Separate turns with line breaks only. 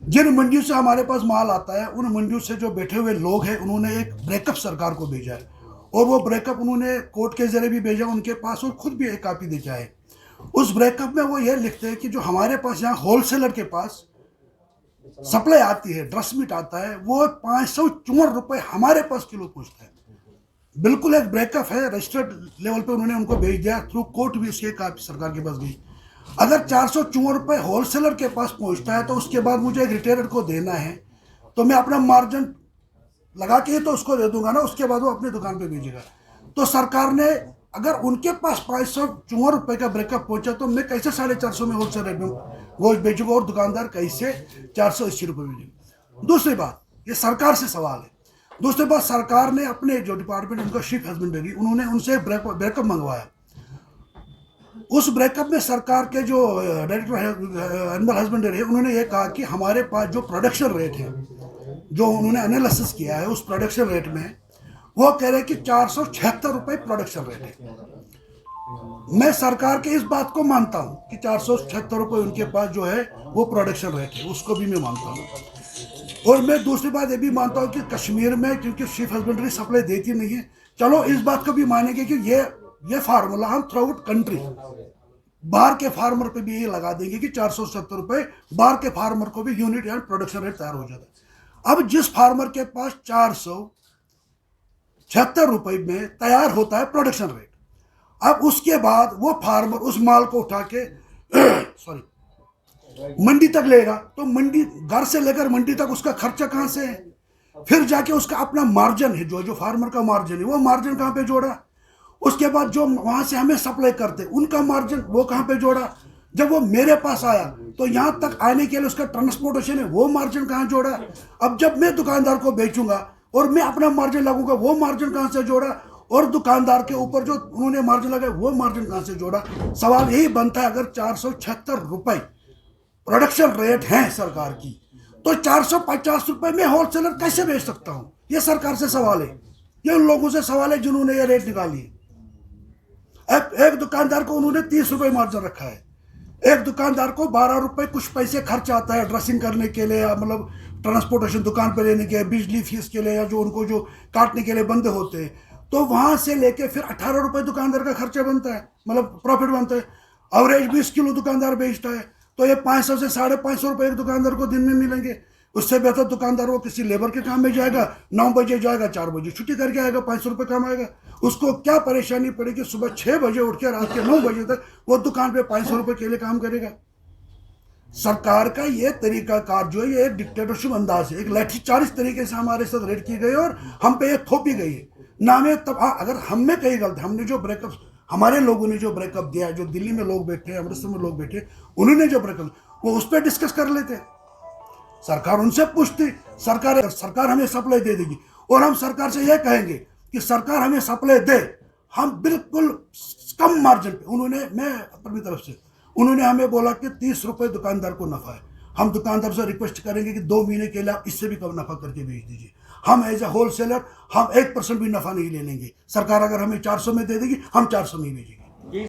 जिन मंडियों से हमारे पास माल आता है, उन मंडियों से जो बैठे हुए लोग हैं, उन्होंने एक ब्रेकअप सरकार को भेजा है, और वो ब्रेकअप उन्होंने कोर्ट के जरिए भी भेजा उनके पास, और खुद भी एक कॉपी भेजा है। उस ब्रेकअप में वो ये लिखते हैं कि जो हमारे पास यहाँ होलसेलर के पास सप्लाई आती है, ड्रेस मीट आता है, वो 554 रुपये हमारे पास किलो पूछता है। बिल्कुल एक ब्रेकअप है, रजिस्टर्ड लेवल पे उन्होंने उनको भेज दिया, थ्रू कोर्ट भी उसकी कॉपी सरकार के पास गई। अगर 454 रुपये होलसेलर के पास पहुंचता है, तो उसके बाद मुझे एक रिटेलर को देना है, तो मैं अपना मार्जिन लगा के ही तो उसको दे दूंगा ना, उसके बाद वो अपनी दुकान पे भेजेगा। तो सरकार ने, अगर उनके पास 554 रुपये का ब्रेकअप पहुंचा, तो मैं कैसे 450 में होलसेल रेट में गोश्त बेचूंगा, और दुकानदार कैसे 480 रुपये बेचेगा। दूसरी बात, ये सरकार से सवाल है। दूसरी बात, सरकार ने अपने जो डिपार्टमेंट उनका शिप हस्बेंड्री, उन्होंने उनसे ब्रेकअप मंगवाया। उस ब्रेकअप में सरकार के जो डायरेक्टर एनिमल हस्बेंड्री है, उन्होंने ये कहा कि हमारे पास जो प्रोडक्शन रेट है, जो उन्होंने एनालिसिस किया है, उस प्रोडक्शन रेट में वो कह रहे हैं कि 476 रुपये प्रोडक्शन रेट है। मैं सरकार के इस बात को मानता हूं कि 476 रुपये उनके पास जो है वो प्रोडक्शन रेट है, उसको भी मैं मानता हूं। और मैं दूसरी बात ये भी मानता हूं कि कश्मीर में क्योंकि शिप हस्बेंड्री सप्लाई देती नहीं है, चलो इस बात को भी मानेंगे कि ये फार्मूला हम थ्रू आउट कंट्री बाहर के फार्मर पे भी ये लगा देंगे कि 470 रुपये बाहर के फार्मर को भी यूनिट या प्रोडक्शन रेट तैयार हो जाता है। अब जिस फार्मर के पास 476 रुपये में तैयार होता है प्रोडक्शन रेट, अब उसके बाद वो फार्मर उस माल को उठा के सॉरी मंडी तक लेगा, तो मंडी, घर से लेकर मंडी तक उसका खर्चा कहाँ से है? फिर जाके उसका अपना मार्जिन है, जो फार्मर का मार्जिन है, वो मार्जिन कहाँ पे जोड़ा? उसके बाद जो वहां से हमें सप्लाई करते उनका मार्जिन वो कहाँ पे जोड़ा? जब वो मेरे पास आया तो यहां तक आने के लिए उसका ट्रांसपोर्टेशन है, वो मार्जिन कहाँ जोड़ा? अब जब मैं दुकानदार को बेचूंगा और मैं अपना मार्जिन लगूंगा, वो मार्जिन कहाँ से जोड़ा? और दुकानदार के ऊपर जो उन्होंने मार्जिन लगाया, वो मार्जिन कहाँ से जोड़ा? सवाल यही बनता है, अगर 476 रुपये प्रोडक्शन रेट है सरकार की, तो 450 रुपये में होलसेलर कैसे बेच सकता हूं? ये सरकार से सवाल है, ये उन लोगों से सवाल है जिन्होंने ये रेट निकाली है। एक दुकानदार को उन्होंने 30 रुपये मार्जिन रखा है, एक दुकानदार को 12 रुपये कुछ पैसे खर्च आता है ड्रेसिंग करने के लिए, मतलब ट्रांसपोर्टेशन दुकान पे लेने के, बिजली फीस के लिए, या जो उनको जो काटने के लिए बंदे होते हैं, तो वहां से लेके फिर 18 रुपये दुकानदार का खर्चा बनता है, मतलब प्रॉफिट बनता है। एवरेज 20 किलो दुकानदार बेचता है, तो ये 500 से 550 रुपये एक दुकानदार को दिन में मिलेंगे। उससे बेहतर दुकानदार वो किसी लेबर के काम में जाएगा, 9 बजे जाएगा, 4 बजे छुट्टी करके आएगा, 500 रुपये कमाएगा। उसको क्या परेशानी पड़ेगी सुबह 6 बजे उठ के रात के 9 बजे तक वो दुकान पे 500 रुपये के लिए काम करेगा? सरकार का ये तरीकाकार जो है, ये एक डिक्टेटरशिप अंदाज है, एक लाठीचार्ज तरीके से हमारे साथ रेड की गई और हम पे ये थोपी गई है ना। में तब अगर हम में कहीं गलती, हमने जो ब्रेकअप, हमारे लोगों ने जो ब्रेकअप दिया, जो दिल्ली में लोग बैठे, अमृतसर में लोग बैठे, उन्होंने जो ब्रेकअप, वो उस पर डिस्कस कर लेते, सरकार उनसे पूछती, सरकार हमें सप्लाई दे देगी, और हम सरकार से यह कहेंगे कि सरकार हमें सप्लाई दे, हम बिल्कुल कम मार्जिन पे, मैं अपनी तरफ से, उन्होंने हमें बोला कि 30 रुपये दुकानदार को नफा है, हम दुकानदार से रिक्वेस्ट करेंगे कि 2 महीने के लिए आप इससे भी कम नफा करके बेच दीजिए। हम एज ए होलसेलर हम 1% भी नफा नहीं ले लेंगे, सरकार अगर हमें 400 में दे देगी, हम 400 में ही बेचेंगे।